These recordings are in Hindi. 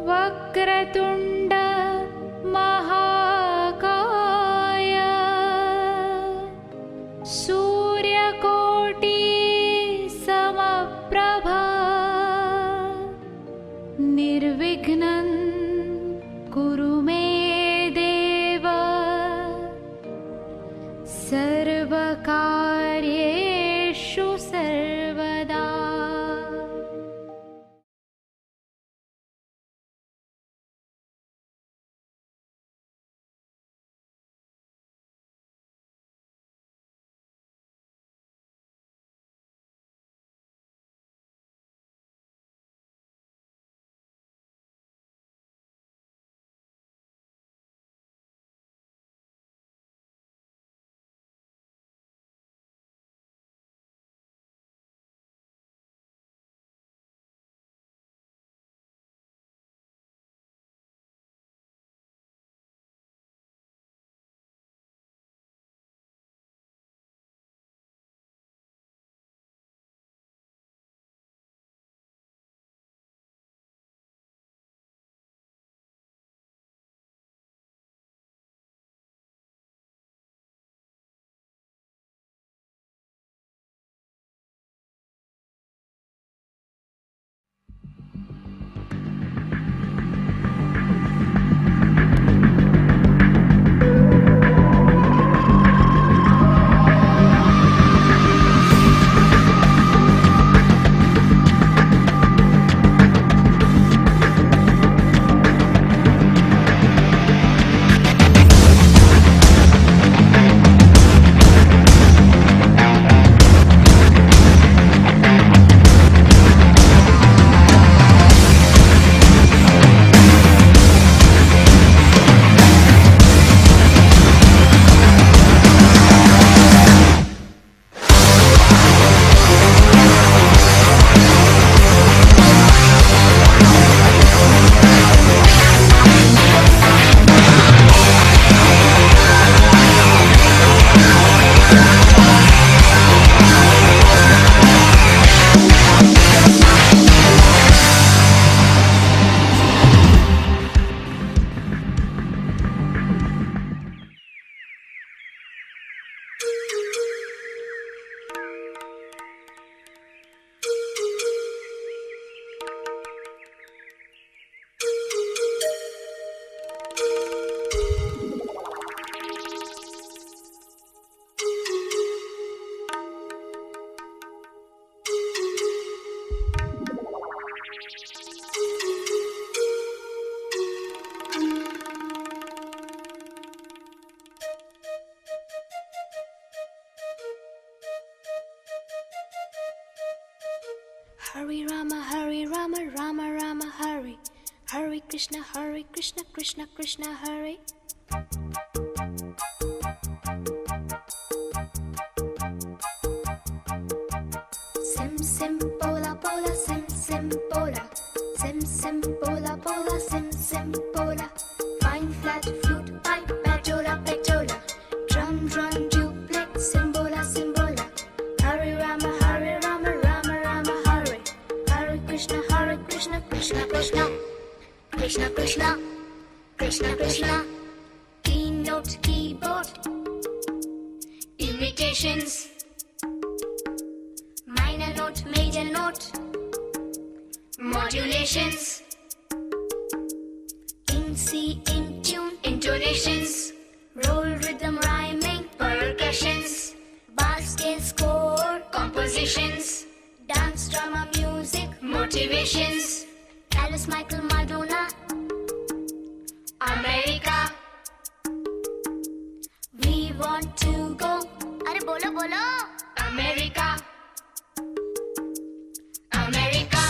वक्रतुण्ड महाकाय सूर्यकोटि समप्रभा निर्विघ्नं कुरु मे देव सर्वकार्येषु सर्वदा। Hare Rama, Rama Rama, Hare. Hare Krishna, Krishna Krishna, Hare. Sim pola pola, sim pola. Sim pola pola, sim pola. Fine flat flute, pipe, pajola. Drum duplex, simbola. Hare Rama, Rama Rama, Hare. Hare Krishna, Krishna Krishna. Keynote, keyboard, imitations. Minor note, major note, modulations. In C, in tune, intonations. Roll, rhythm, rhyming, percussions. Bass, scale, score, compositions. Dance, drama, music, motivations. Alice, Michael, Madonna, America. We want to go. Arey bolo. America. America.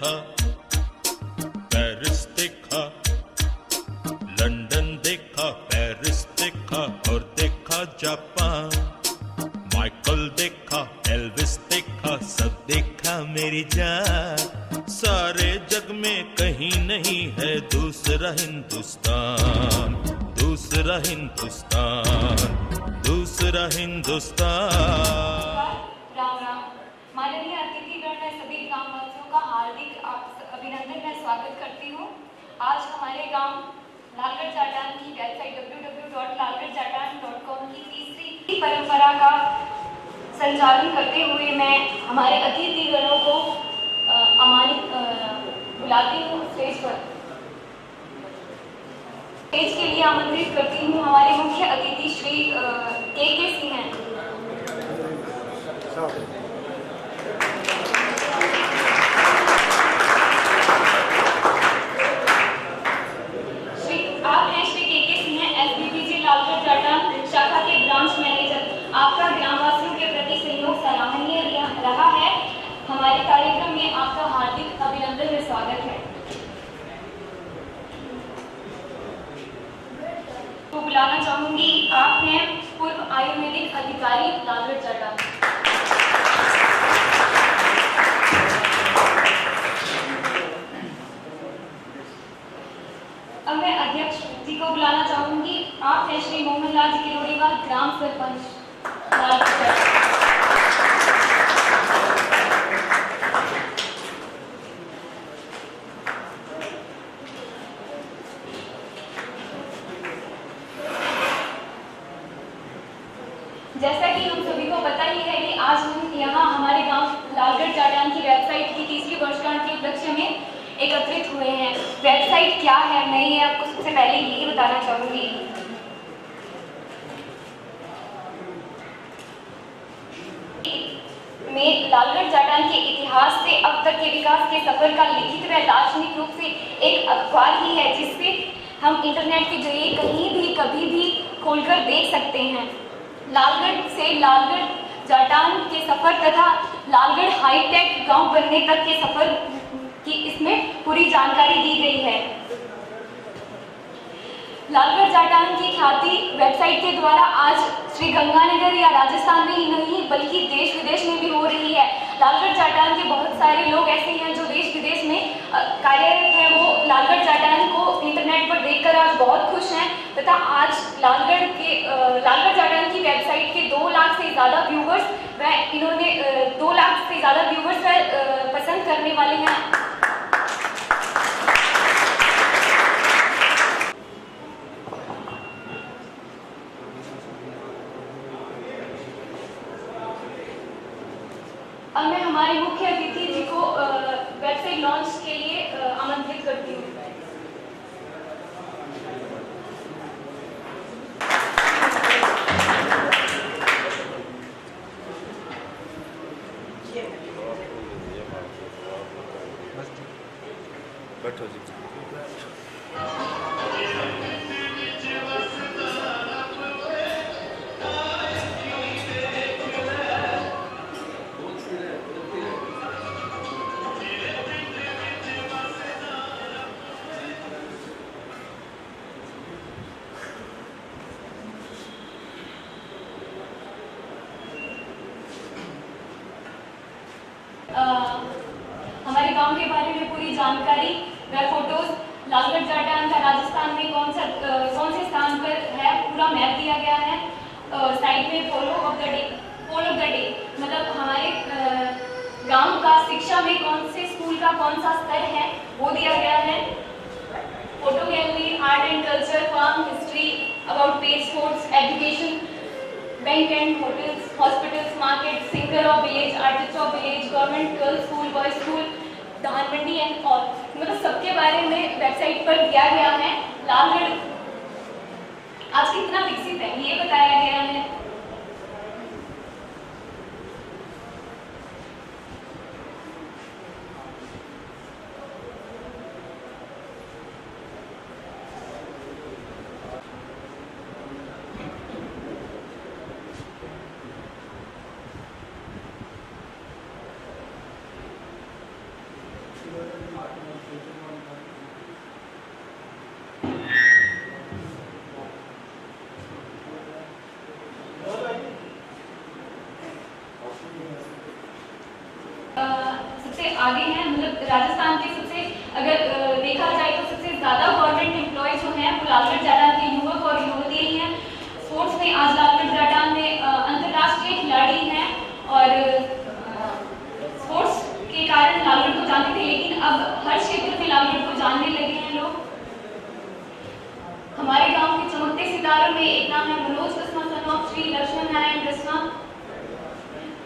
देखा, पेरिस देखा, लंदन देखा, पेरिस देखा और देखा जापान। माइकल देखा, एल्विस देखा, सब देखा मेरी जान। सारे जग में कहीं नहीं है दूसरा हिंदुस्तान, दूसरा हिंदुस्तान, दूसरा हिंदुस्तान। राम राम। माननीय अतिथिगण, मैं सभी ग्रामवासियों का हार्दिक अभिनंदन मैं स्वागत करती हूँ। आज हमारे गांव लालगढ़ जाटान की वेबसाइट www.lalgarhjatan.com की तीसरी परंपरा का संचालन करते हुए मैं हमारे अतिथिगणों को बुलाती हूँ स्टेज पर। स्टेज के लिए आमंत्रित करती हूँ हमारे मुख्य अतिथि श्री के सिंह हैं। शाखा के ब्रांच मैनेजर। आपका ग्रामवासियों के प्रति सहयोग सराहनीय रहा है। हमारे कार्यक्रम में आपका हार्दिक अभिनंदन व स्वागत है। तो बुलाना चाहूंगी, आप हैं पूर्व आयुर्वेदिक अधिकारी लालगढ़ जाटान। अब मैं अध्यक्ष जी को बुलाना चाहूंगी, आप हैं श्री मोहनलाल जी किरोड़ीवाल, ग्राम सरपंच लालगढ़ जाटान। जैसा कि हम सभी को पता ही है कि आज हम यहाँ हमारे गांव लालगढ़ जाटान की वेबसाइट की तीसरी वर्षगांठ के उपलक्ष्य में एकत्रित हुए हैं। वेबसाइट क्या है, मैं ये आपको सबसे पहले यही बताना चाहूंगी। में लालगढ़ जाटान के इतिहास से अब तक के विकास के सफर का लिखित व दार्शनिक रूप से एक अखबार ही है, जिससे हम इंटरनेट के जरिए कहीं भी कभी भी खोलकर देख सकते हैं। लालगढ़ से लालगढ़ जाटान के सफर तथा लालगढ़ हाईटेक गांव बनने तक के सफर की इसमें पूरी जानकारी दी गई है। लालगढ़ जाटान की ख्याति वेबसाइट के द्वारा आज श्री गंगानगर या राजस्थान में ही नहीं बल्कि देश विदेश में भी हो रही है। लालगढ़ जाटान के बहुत सारे लोग ऐसे हैं जो देश विदेश में कार्यरत हैं, वो लालगढ़ जाटान को इंटरनेट पर देखकर आज बहुत खुश हैं तथा आज लालगढ़ जाटान की वेबसाइट के 2 लाख से ज़्यादा व्यूवर्स व इन्होंने 2 लाख से ज़्यादा व्यूवर्स पसंद करने वाले हैं। अब मैं हमारे मुख्य अतिथि जी को वेबसाइट लॉन्च के लिए आमंत्रित करती हूँ। बैठो जी। हमारे गांव के बारे में पूरी जानकारी व फोटोज, लालगढ़ जाटान का राजस्थान में कौन से स्थान पर है, पूरा मैप दिया गया है। साइड में पोल ऑफ द डे मतलब हमारे गांव का शिक्षा में कौन से स्कूल का कौन सा स्तर है वो दिया गया है। Photo gallery, art and culture, farm history, about page, sports, education, bank and hotels, hospitals, market, singer of village, artist of village, government girls school, boys school, धान मंडी एंड ऑल, मतलब सबके बारे में वेबसाइट पर दिया गया है। लालगढ़ आज कितना विकसित है ये बताया गया है। आगे हैं, मतलब राजस्थान के सबसे अगर देखा जाए तो सबसे ज़्यादा गवर्नमेंट एम्प्लॉय जो हैं वो लालगढ़ जाटान के युवक और युवतियाँ ही हैं। स्पोर्ट्स में आज लालगढ़ जाटान में अंतर्राष्ट्रीय खिलाड़ी हैं और स्पोर्ट्स के कारण लालगढ़ को जानते थे, लेकिन अब हर क्षेत्र में लालगढ़ को जानने लगे हैं लोग। हमारे गांव के चमकते सितारों में एक नाम है मनोज कस्मा सन ऑफ श्री लक्ष्मण नारायण कस्मा।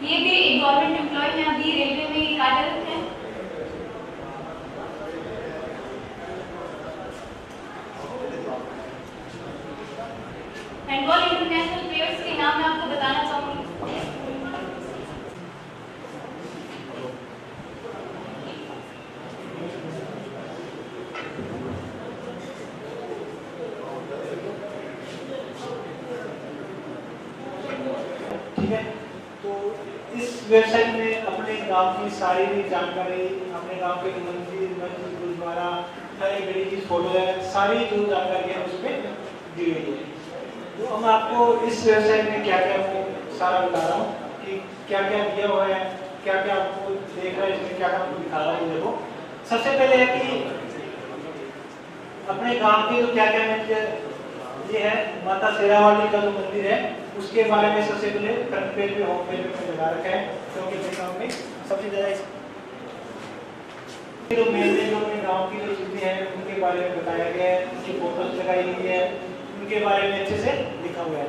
ये भी एक गवर्नमेंट एम्प्लॉय है, अभी रेलवे में कार्यरत है। हैंडबॉल इंटरनेशनल प्लेयर्स के नाम मैं आपको बताना चाहूंगी। ठीक है, तो इस वेबसाइट में अपने गांव की सारी जानकारी, अपने गांव के मंदिर, मस्जिद, गुरुद्वारा, हर एक बड़ी चीज फोटो है, सारी जो जानकारी है उस पर दी गई है। तो हम आपको इस वेबसाइट में क्या क्या सारा बता रहा हूँ कि क्या क्या दिया हुआ है, क्या क्या आपको देख रहा है, इसमें क्या क्या आपको दिखा रहा है। देखो, सबसे पहले है कि अपने गांव के जो क्या क्या मंदिर, ये है माता शेरावाली का जो मंदिर है, उसके बारे में सबसे पहले फ्रंट पेज पे, होम पेज पे लगा रखा है, क्योंकि अपने गांव में सबसे ज्यादा जो मेले, जो अपने गांव की जो चीजें हैं उनके बारे में बताया गया है, उनकी फोटोज लगाई गई है, उनके बारे में अच्छे से लिखा हुआ है,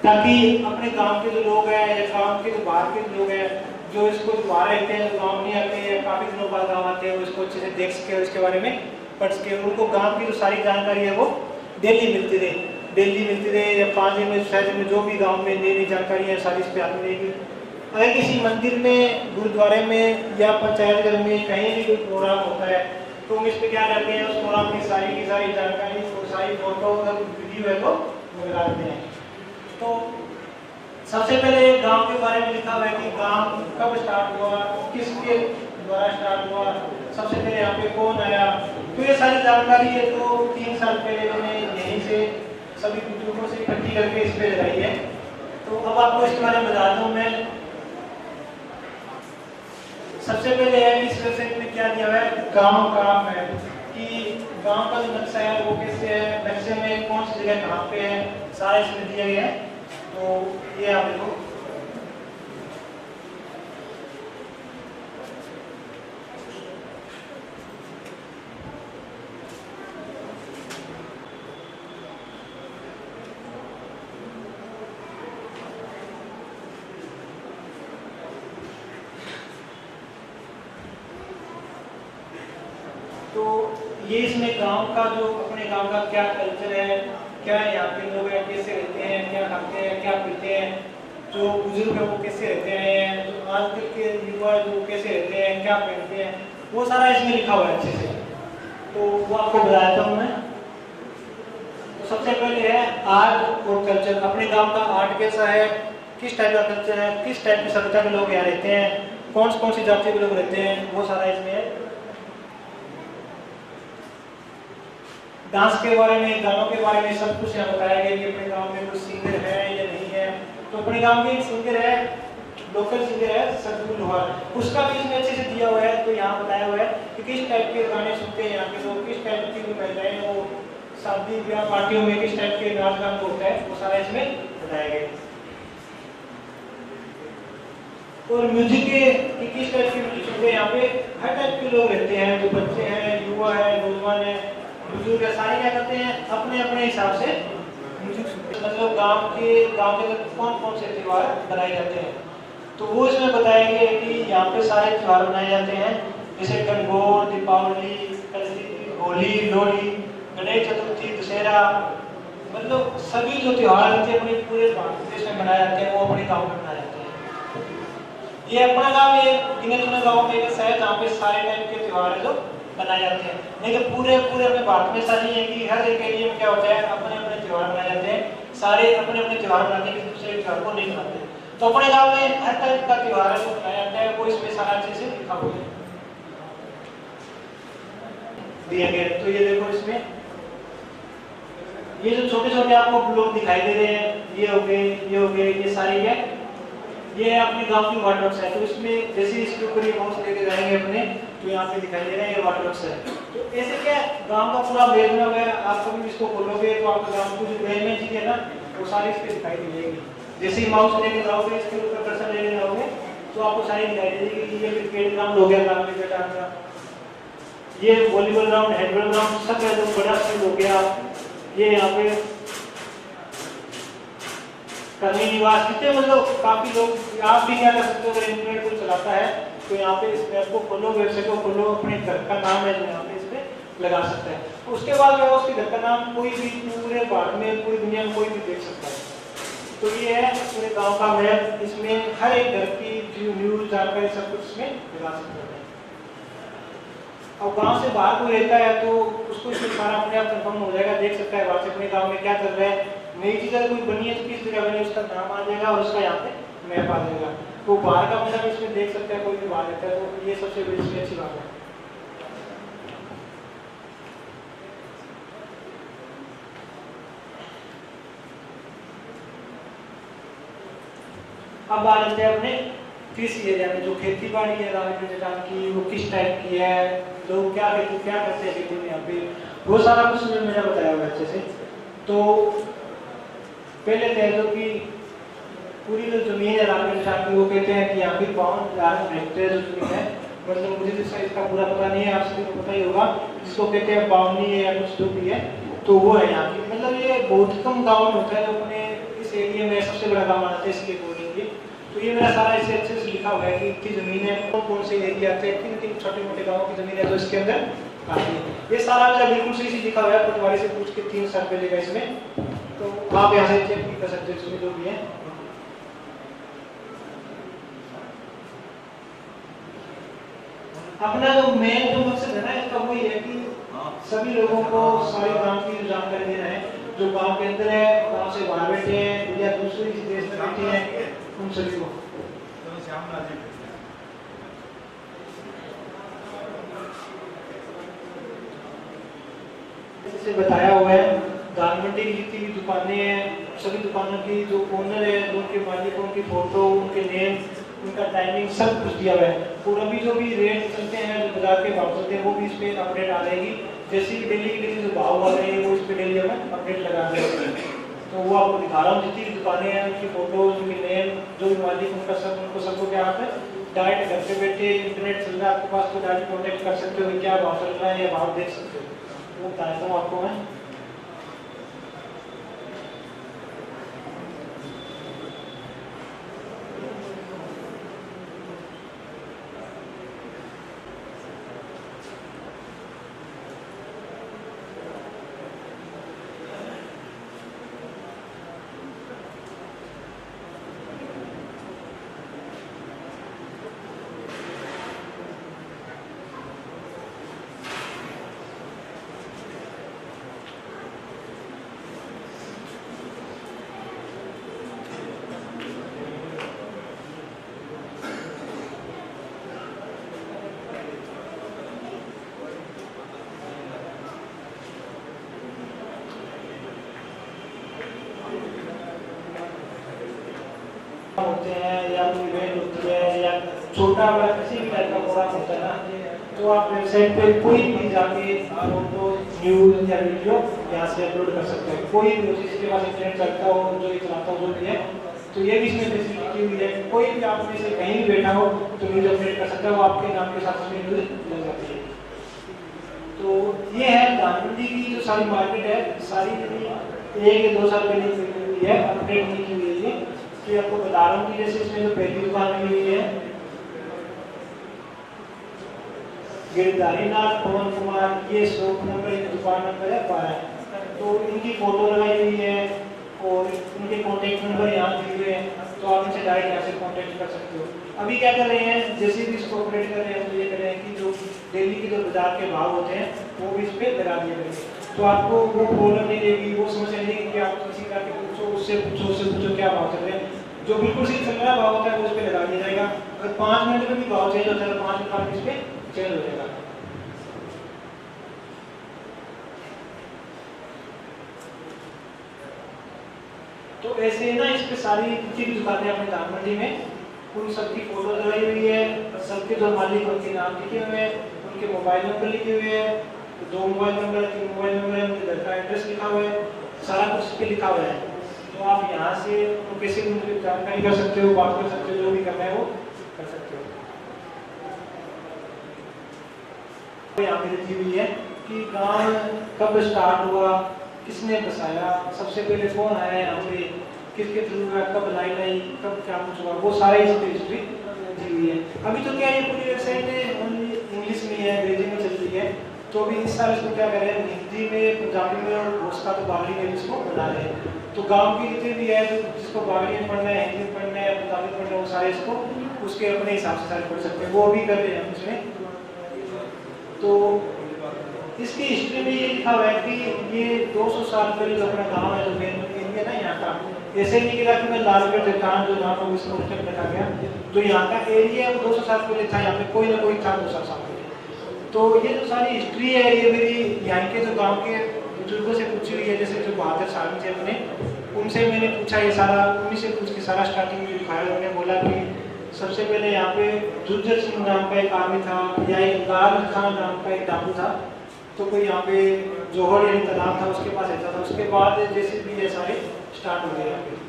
ताकि अपने गांव के जो लोग हैं या गांव के जो बाहर के लोग हैं, जो इसको बाहर रहते हैं, जो गांव नहीं आते हैं, काफी दिनों बाद गांव आते हैं, वो इसको अच्छे से देख सके, उसके बारे में पढ़ सके। उनको गांव की जो सारी जानकारी है वो डेली मिलती रहे या 5 दिन में 6 दिन में, जो भी गांव में नई नई जानकारी है सारी इस पे आती रहेगी। अगर किसी मंदिर में, गुरुद्वारे में या पंचायत घर में कहीं भी कोई प्रोग्राम होता है तो हम इस पे क्या करते हैं, उस प्रोग्राम की सारी जानकारी और सारी फोटो और वीडियो है तो लगा देते हैं। तो सबसे पहले गांव के बारे में लिखा हुआ है कि गांव कब स्टार्ट हुआ, किसके द्वारा स्टार्ट हुआ, सबसे पहले यहाँ पे कौन आया, तो ये सारी जानकारी है। तो 3 साल पहले मैंने यहीं से सभी बुजुर्गों से इकट्ठी करके इस पे लगाई है। तो अब आपको इसके बारे में बताता हूँ मैं। सबसे पहले है कि इस वेबसाइट में क्या दिया हुआ है, गांव का मैप, कि गांव का जो नक्शा है वो कैसे है, नक्शे में कौन सी जगह कहाँ पे है, सारा इसमें दिया गया है। तो ये आप देखो, तो ये इसमें गांव का जो अपने गांव का क्या कल्चर है, क्या यहाँ के लोग हैं, कैसे रहते हैं, क्या खाते हैं, क्या पीते हैं, जो बुजुर्ग है वो कैसे रहते हैं, जो आजकल के युवा जो कैसे रहते हैं, क्या पहनते हैं, वो सारा इसमें लिखा हुआ है अच्छे से। तो वो आपको बताता हूँ मैं। तो सबसे पहले है आर्ट और कल्चर, अपने गाँव का आर्ट कैसा है, किस टाइप का कल्चर है, किस टाइप की सभ्यता के लोग यहाँ रहते हैं, कौन सी जाति के लोग रहते हैं, वो सारा इसमें है। डांस के बारे में, गानों के बारे में सब कुछ यहाँ बताया गया कि अपने गांव में कोई सिंगर है या नहीं है। तो अपने गांव में एक सिंगर है, लोकल सिंगर है सतगुरु लोहार, उसका भी इसमें अच्छे से दिया हुआ है। तो यहाँ बताया हुआ है कि किस टाइप के गाने सुनते हैं यहाँ के लोग, किस टाइप की महिलाएं वो शादी ब्याह पार्टियों में किस टाइप के नाच गान होता है, वो सारा इसमें बताया गया। और म्यूजिक के किस टाइप के म्यूजिक सुनते हैं, यहाँ पे हर टाइप के लोग रहते हैं, जो बच्चे हैं, युवा है, नौजवान है, बुजुर्ग सारे क्या करते हैं, अपने अपने हिसाब से म्यूजिक सुनते हैं। मतलब गांव के कौन से त्योहार बनाए जाते हैं, तो वो इसमें बताया गया है कि यहाँ पे सारे त्योहार बनाए जाते हैं, जैसे गणगौर, दीपावली, होली, लोहड़ी, गणेश चतुर्थी, दशहरा, मतलब सभी जो त्योहार होते हैं अपने पूरे भारत देश में मनाए जाते हैं, वो अपने गाँव में मनाए जाते हैं। ये अपना गाँव एक गिने चुने गाँव में एक शहर जहाँ पे सारे टाइप के त्योहार है जो बनाए जाते हैं। लेकिन पूरे अपने भारत में ऐसा नहीं है कि हर एक एरिया में क्या होता है, अपने अपने त्योहार मनाए जाते हैं, सारे अपने अपने त्योहार मनाते हैं, दूसरे त्योहार को नहीं मनाते। तो अपने गांव में हर टाइप का त्योहार है जो मनाया जाता है, वो इसमें सारा अच्छे से लिखा हुआ है दिया गया। तो ये देखो, इसमें ये जो छोटे छोटे आपको ब्लॉक दिखाई दे रहे हैं, ये हो गए, ये सारी क्या ये अपने गांव की वाटर वर्क्स है, तो इसमें जैसे इसके ऊपर ये माउस लेके जाएंगे अपने, तो यहाँ पे दिखाई दे रहा है ये वाटर वर्क्स है। तो ऐसे क्या गांव का पूरा वेब बना हुआ है, आप कभी इसको खोलोगे तो आपके गांव की जो मेन चीज है ना वो सारी इस पे दिखाई दे जाएगी। जैसे ही माउस लेके जाओगे, इसके ऊपर कर्सर लेके जाओगे तो आपको सारी दिखाई दे देगी कि ये क्रिकेट ग्राउंड हो गया गांव के टाइम का, ये वॉलीबॉल ग्राउंड, हैंडबॉल ग्राउंड, सब एकदम बड़ा स्कूल हो गया। ये यहाँ पे करनी निवास, कितने मतलब काफी लोग, आप भी क्या कर सकते हो अगर इंटरनेट को चलाता है तो यहाँ पे इस ऐप को खोलो, वेबसाइट को खोलो, अपने घर का नाम है जो यहाँ पे इस पे लगा सकते हैं। उसके बाद जो उसके घर का नाम कोई भी पूरे भारत में, पूरी दुनिया में कोई भी देख सकता है। तो ये है पूरे गांव का मैप, इसमें हर एक घर की जो न्यूज जानकारी सब कुछ इसमें लगा सकते हैं। और गांव से बाहर कोई रहता है तो उसको इसमें सारा अपने आप कंफर्म हो जाएगा, देख सकता है वहां से अपने गांव में क्या चल रहा है, नई चीज अगर कोई बनी है तो किस जगह बनी, उसका नाम आ जाएगा और उसका यहाँ पे मैप आ जाएगा। तो बाहर का बंदा भी इसमें देख सकता है, कोई भी बाहर रहता है, तो ये सबसे बड़ी अच्छी बात है। अब आ जाते हैं अपने कृषि एरिया में, जो खेती बाड़ी है राजस्थान की वो किस टाइप की है, लोग क्या खेती क्या करते हैं खेती में, यहाँ पे वो सारा कुछ मैंने बताया हुआ अच्छे से। तो पहले थे जो कि पूरी जो जमीन है राजस्थान की वो कहते हैं कि यहाँ पे 52,000 हेक्टेयर जो जमीन है, मतलब मुझे तो इसका पूरा पता नहीं है, आप सभी को पता ही होगा, जिसको कहते हैं बावनी है या कुछ जो भी है, तो वो है यहाँ की। मतलब ये बहुत कम गाँव में होता है जो अपने इस एरिया में सबसे बड़ा गाँव आता है, इसलिए बोलेंगे। तो ये मेरा सारा इसे अच्छे से लिखा हुआ है कि इतनी जमीन है, कौन कौन से एरिया आते हैं, किन छोटे मोटे गाँव की जमीन है जो इसके अंदर आती है। ये सारा मेरा बिल्कुल सही से लिखा हुआ है, पटवारी से पूछ के 3 साल पहले का इसमें, तो आप यहाँ से चेक भी कर सकते हो इसमें जो भी है। अपना जो मेन जो मकसद है ना इसका वही है कि सभी लोगों को सारी गांव की जानकारी देना है, जो गांव के अंदर है, गांव से बाहर बैठे हैं या दूसरे देश में बैठे हैं, उन सभी को। जैसे बताया हुआ है, दान मंडी की जितनी भी दुकानें हैं, सभी दुकानों की जो ओनर है, उनके मालिकों की फोटो, उनके नेम, उनका टाइमिंग सब कुछ दिया हुआ है। और अभी जो भी रेट चलते हैं, जो बाजार के भाव चलते हैं, वो भी इस पे अपडेट आ रहेगी। जैसे कि डेली के जो भाव आ रहे हैं वो इस पे डेली हमें अपडेट लगा देंगे। तो वो आपको दिखा रहा हूँ, जितनी भी दुकानें हैं उनकी फोटो, उनके नेम, जो भी मालिक उनका सब, उनको सबको क्या आप डायरेक्ट घर पे बैठे, इंटरनेट चल रहा है आपके पास, तो डायरेक्ट कॉन्टेक्ट कर सकते हो, क्या भाव चल रहा है या भाव देख सकते हो, वो बताता हूँ आपको मैं। होते हैं या कोई इवेंट होती है या छोटा बड़ा किसी भी टाइप का प्रोग्राम होता है ना, तो आप वेबसाइट पे कोई भी जाके फोटो, न्यूज या वीडियो यहाँ से अपलोड कर सकते हैं। कोई भी जिसके पास इंटरनेट चलता हो, जो चलाता हो, जो भी है, तो ये भी इसमें फैसिलिटी की हुई है। कोई भी आप में से कहीं भी बैठा हो तो न्यूज अपडेट कर सकता है, वो आपके नाम के साथ उसमें न्यूज लग जाती है। तो ये है दान मंडी की जो सारी मार्केट है, सारी 1 या 2 साल पहले हुई है, अपडेट नहीं की हुई है। तो आपको बता रहा हूँ कि जैसे इसमें जो पहली दुकान बनी हुई है गिरधारीनाथ पवन कुमार, ये शॉप नंबर, दुकान नंबर है 12, तो इनकी फोटो लगाई हुई है और इनके कॉन्टेक्ट नंबर यहाँ दिए हुए हैं, तो आप इनसे डायरेक्ट यहाँ से कॉन्टेक्ट कर सकते हो। अभी क्या कर रहे हैं, जैसे भी इसको ऑपरेट कर रहे हैं तो ये कर रहे हैं कि जो डेली के जो बाजार के भाव होते हैं वो भी इस पर लगा दिए गए, तो आपको वो प्रॉब्लम नहीं रहेगी, वो समस्या नहीं कि आप किसी का पूछो, उससे पूछो क्या भाव चल रहे हैं। जो बिल्कुल सही चल रहा भाव होता है वो उस पर लगा दिया जाएगा। अगर 5 मिनट में भी भाव चेंज होता है तो 5 मिनट बाद इस पर चेंज हो जाएगा। तो ऐसे ना इस पे सारी जितनी भी दुकानें अपनी दान मंडी में उन सबकी फोटो लगाई हुई है, सबके जो मालिक उनके नाम लिखे हुए हैं, उनके मोबाइल नंबर लिखे हुए हैं, 2 मोबाइल नंबर 3 मोबाइल नंबर है, उनके घर का एड्रेस लिखा हुआ है, सारा कुछ इस पे लिखा हुआ है। तो आप यहाँ से किसी भी मुझे जानकारी कर सकते हो, बात कर सकते हो, जो भी करना है वो कर सकते हो। यहाँ पे लिखी हुई है कि गाँव कब स्टार्ट हुआ, किसने बसाया, सबसे पहले कौन आया यहाँ पे, किसके थ्रू हुआ, कब लाइन आई, कब क्या कुछ हुआ, वो सारा इस पे हिस्ट्री दी हुई है। अभी तो क्या ये पूरी वेबसाइट इंग्लिश में है, अंग्रेजी में चल रही है, तो अभी इस साल इसको क्या कर रहे हैं, हिंदी में, पंजाबी में और उसका तो बागड़ी में इसको बना रहे हैं। तो गांव की जितने भी है, तो जिसको बागड़ी में पढ़ना है, हिंदी में पढ़ना है, पंजाबी में पढ़ना है, वो सारे इसको उसके अपने हिसाब से सारे पढ़ सकते हैं, वो भी कर रहे हैं इसमें। तो इसकी हिस्ट्री में ये लिखा हुआ है कि ये 200 साल पहले जो अपना गाँव है, जो मेन एरिया ना यहाँ का, ऐसे नहीं गिरा कि मैं लालगढ़ जटान जो नाम है इसको रखा गया, जो यहाँ का एरिया है वो 200 साल पहले था, यहाँ पे कोई ना कोई था 200 साल पहले। तो ये जो सारी हिस्ट्री है, ये मेरी यहाँ के जो गांव के बुजुर्गों से पूछी हुई है, जैसे जो बहादुर साहब थे अपने, उनसे मैंने पूछा ये सारा, उन्हीं से पूछ के सारा स्टार्टिंग में दिखाया। उन्होंने बोला कि सबसे पहले यहाँ पे जुज्जर सिंह नाम का एक आदमी था, या एक लाल खान नाम का एक डाकू था, तो कोई यहाँ पे जोहर यानी तालाब था, उसके पास रहता था। उसके बाद जैसे भी ये सारे स्टार्ट हो गए यहाँ पे।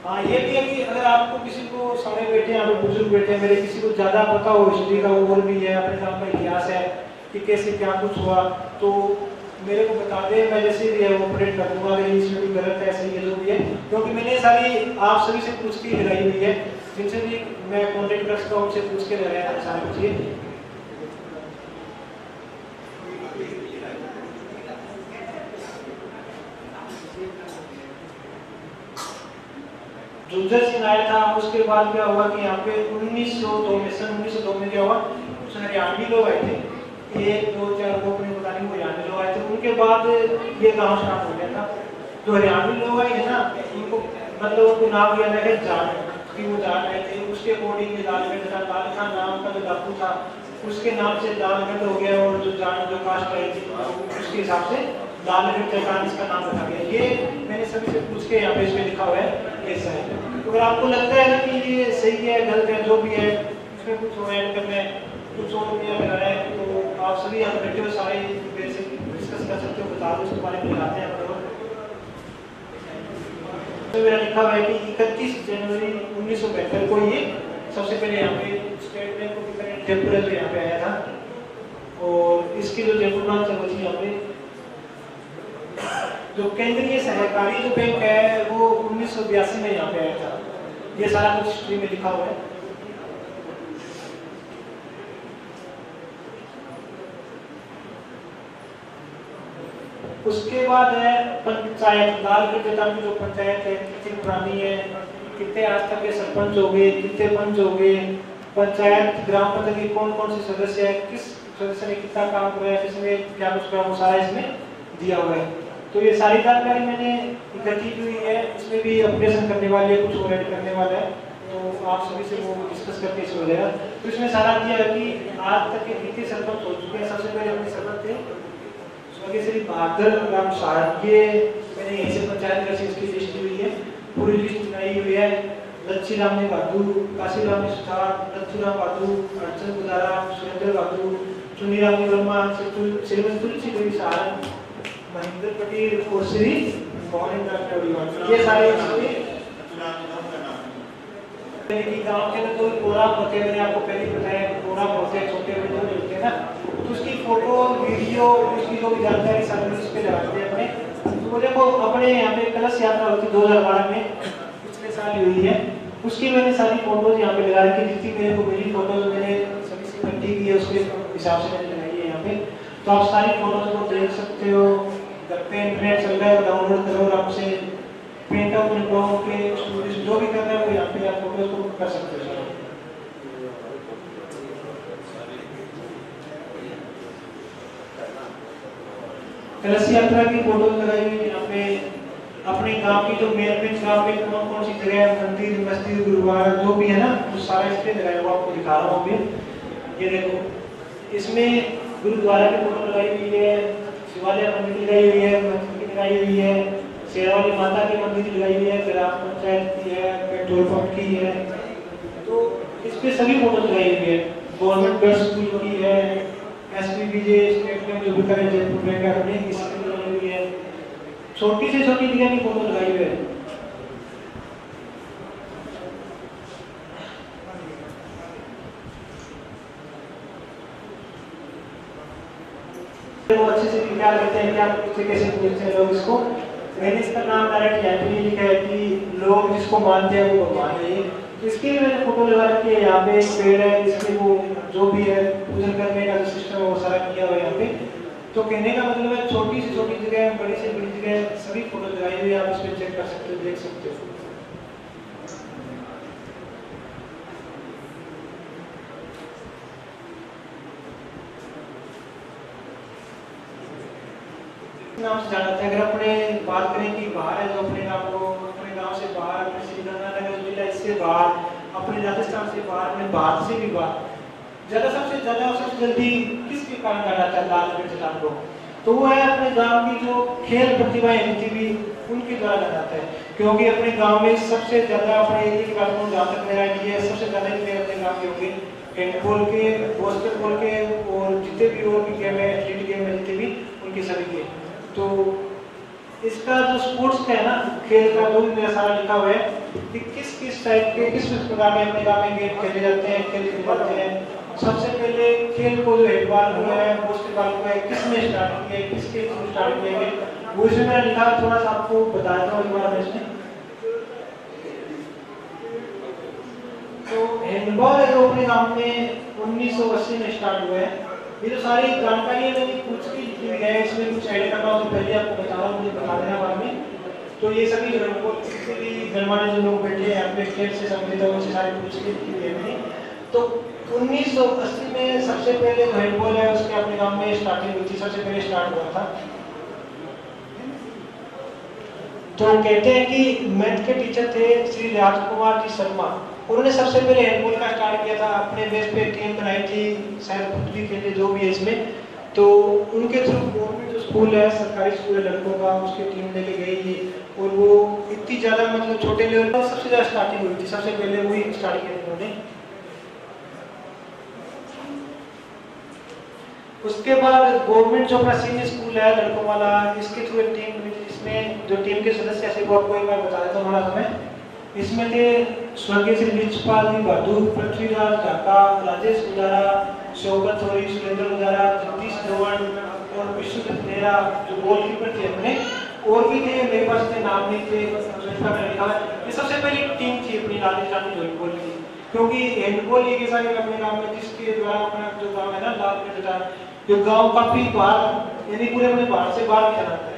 हाँ, ये भी है कि अगर आपको किसी को सामने बैठे हैं, आप बुजुर्ग बैठे हैं, मेरे किसी को ज़्यादा पता हो हिस्ट्री का, वो भी है, अपने काम का इतिहास है कि कैसे क्या कुछ हुआ, तो मेरे को बता दें, मैं जैसे भी है वो अपडेट कर दूँगा, अगर इसमें भी गलत है, सही है, जो भी है, क्योंकि मैंने सारी आप सभी से पूछ के लगाई हुई है, जिनसे भी मैं कॉन्टेक्ट कर सकता हूँ उनसे पूछ के लगाया था सारी कुछ। ये जुज्जर सिंह आया था, उसके बाद क्या हुआ कि यहाँ पे 1902 में क्या हुआ, कुछ हरियाणवी लोग आए थे, 1 2 4 वो अपने पता नहीं, वो हरियाणवी लोग आए थे। उनके बाद ये गांव स्टार्ट हो गया था। जो हरियाणवी लोग आए थे ना, उनको मतलब उनको नाम दिया गया जाट, कि वो जाट आए थे, उसके अकॉर्डिंग लालगढ़ था, लाल खान नाम का जो डाकू था, उसके नाम से लालगढ़ हो गया, और जो जाट जो कास्ट आई थी उसके हिसाब से लालगढ़ चटान इसका नाम रखा गया। ये मैंने सभी से पूछ के यहाँ पे इसमें लिखा हुआ है, ऐसा है। तो अगर आपको लगता है ना कि ये सही है, गलत है, जो भी है, इसमें कुछ ऐड करना है, कुछ और भी लगाना है, तो आप सभी यहाँ बैठे हो सारे बेसिक डिस्कस कर सकते हो, बता दो उसके बारे में लगाते हैं। तो मेरा लिखा हुआ है कि 31 जनवरी 1972 को ये सबसे पहले यहाँ पे स्टेट बैंक को टेम्परेचर यहाँ पे आया था, और इसकी जो जयपुर ब्रांच है वो थी यहाँ पे। जो केंद्रीय सहकारी जो बैंक है वो 1982 में यहाँ पे आया था। ये सारा कुछ हिस्ट्री में लिखा हुआ है। उसके बाद है पंचायत, लालगढ़ चटान की जो पंचायत है, कितनी पुरानी है, कितने आज तक के सरपंच हो गए, कितने पंच हो गए, पंचायत ग्राम पंचायत की कौन कौन से सदस्य है, किस सदस्य ने कितना काम किया है, जिसमें क्या कुछ करा, वो सारा इसमें दिया हुआ है। तो ये सारी जानकारी मैंने इकट्ठी की हुई है। इसमें भी अपडेशन करने वाले कुछ और ऐड करने वाला है, तो आप सभी से वो डिस्कस करके इसमें हो जाएगा। तो इसमें सारा दिया है कि आज तक के कितने सरपंच हो चुके हैं। सबसे पहले अपने सरपंच थे श्री बहादुर राम साहब, ये मैंने यहीं से पंचायत घर से इसकी लिस्ट दी हुई है, पूरी लिस्ट बनाई हुई है। लच्छी राम ने बादू, काशी राम ने सुधार, लच्छू राम बादू, अर्चन गुदारा, सुरेंद्र बादू, चुनी राम वर्मा, श्रीमती तुलसी देवी सहारण, महेंद्र पटेल और श्री मोहन। ये सारे गाँव के अंदर कोई प्रोग्राम होते हैं, मैंने आपको पहले बताया प्रोग्राम होते हैं, छोटे बड़े जो होते हैं ना, तो उसकी फोटो वीडियो उसकी जो भी जानकारी सारी उस पर लगाते हैं अपने। तो मुझे वो अपने यहाँ पे कलश यात्रा होती 2012 में पिछले साल हुई है, उसकी मैंने सारी फोटोज यहाँ पे लगा रखी, जितनी मेरे को मिली फोटोज मैंने सभी से इकट्ठी की है, उसके हिसाब से मैंने लगाई है यहाँ पे। तो आप सारी फोटोज को देख सकते हो, घर पे इंटरनेट चल रहा है, डाउनलोड करो, और आपसे प्रिंट आउट निकालो के स्टूडेंट्स जो भी करना है वो यहाँ पे आप फोटोज को कर सकते हो। कलश यात्रा की फोटोज लगाई हुई यहाँ पे। अपने गांव की जो मेन गांव में कौन कौन सी जगह है, मंदिर मस्जिद गुरुद्वारा जो भी है ना, वो सारा इस पे लगाया हुआ आपको दिखा रहा हूँ अभी। ये देखो, इसमें गुरुद्वारा की फोटो लगाई हुई है, शिवालय मंदिर लगाई हुई है, मस्जिद लगाई हुई है, शेरावाली माता की मंदिर लगाई हुई है, ग्राम पंचायत की है, पेट्रोल पंप की है, तो इस पे सभी फोटो लगाई हुई है। गवर्नमेंट गर्ल्स स्कूल की है, SPBJ स्टेट में जो भी करे जयपुर बैंक अपने इसकी लगाई हुई है, छोटी से छोटी जगह की फोटो लगाई हुई है। वो अच्छे से क्या करते हैं, क्या कैसे पूछते हैं लोग इसको। मैंने इसका नाम डायरेक्ट यहाँ पे लिखा है कि लोग जिसको मानते हैं वो भगवान है। तो इसके लिए मैंने फोटो लगा रखी है। यहाँ पे एक पेड़ है जिसके वो जो भी है पूजन करने का जो सिस्टम है वो सारा किया हुआ है यहाँ पे। तो कहने का मतलब है छोटी से छोटी जगह, बड़ी से बड़ी जगह सभी फोटो लगाई हुई है। आप इस पर चेक कर सकते हो, देख सकते हो। नाम से जाना था। अगर अपने बात करें कि बाहर है, जो अपने गांव से बाहर, अपने श्रीगंगानगर जिला इससे बाहर, अपने राजस्थान से बाहर, अपने भारत से भी बाहर सबसे ज्यादा और सबसे जल्दी किसके कारण जाना चाहता है लालगढ़ जिला को, तो वो है अपने गांव की जो खेल प्रतिभाएं होती भी उनके द्वारा जाना जाता है। क्योंकि अपने गांव में सबसे ज्यादा अपने एक बात को जहाँ तक मेरा आइडिया है, सबसे ज्यादा प्लेयर अपने गांव के होंगे हैंडबॉल के, बास्केटबॉल के और जितने भी और भी गेम है, एथलीट गेम है जितने भी, उनके सभी के। तो इसका जो स्पोर्ट्स का है ना, खेल का जो भी मेरा सारा लिखा हुआ है कि किस टाइप के, किस प्रकार के अपने गांव में गेम खेले जाते हैं, खेल खिलवाते हैं। सबसे पहले खेल को जो हैंडबॉल हुआ है, बास्केटबॉल हुआ है, किसने स्टार्ट किया है, किसके थ्रू स्टार्ट किया है, वो इसमें मैंने लिखा, थोड़ा सा आपको बताया था एक बार इसमें। तो हैंडबॉल है जो अपने गांव में 1980 में स्टार्ट हुआ है। ये जो सारी जानकारी मैंने कुछ की लिखी हुई है, इसमें कुछ ऐड करना हो तो पहले आपको बता रहा हूँ, मुझे बता देना बाद में। तो ये सभी जनमाने जो लोग बैठे हैं यहाँ पे खेल से संबंधित है, उनसे सारी कुछ की लिखी हुई है मैंने। तो 1980 में सबसे पहले जो हैंडबॉल है उसके अपने गांव में स्टार्टिंग हुई थी, सबसे पहले स्टार्ट हुआ था। तो कहते हैं कि मैथ के टीचर थे श्री राजकुमार जी शर्मा, उन्होंने सबसे पहले हैंडबॉल का स्टार्ट किया था। अपने बेस पे टीम बनाई थी, शायद पृथ्वी के लिए जो भी है इसमें। तो उनके थ्रू गवर्नमेंट जो स्कूल है, सरकारी स्कूल है लड़कों का, उसकी टीम लेके गई थी। और वो इतनी ज़्यादा मतलब छोटे लेवल पर सबसे ज़्यादा स्टार्टिंग हुई थी, सबसे पहले वही स्टार्ट किया था उन्होंने। उसके बाद गवर्नमेंट जो अपना सीनियर स्कूल है लड़कों वाला, इसके थ्रू एक टीम बनी थी। इसमें जो टीम के सदस्य ऐसे वो आपको एक बार बता देता हूँ थोड़ा समय। इसमें थे स्वर्गीय श्री रिचपाल जी बहादुर, पृथ्वीराज ढाका, राजेश गुजारा, शौकत सोरी, सुरेंद्र गुजारा, जगदीश धवन और विश्वजीत नेहरा जो गोलकीपर थे अपने, और भी थे, मेरे पास इतने नाम नहीं थे, ये सबसे पहली टीम थी अपनी राजस्थान की हैंडबॉल की। क्योंकि हैंडबॉल एक ऐसा अपने गाँव में जिसके द्वारा अपना जो गाँव है ना लालगढ़, जो गाँव काफी बाहर यानी पूरे अपने बाहर से बाहर किया जाता है।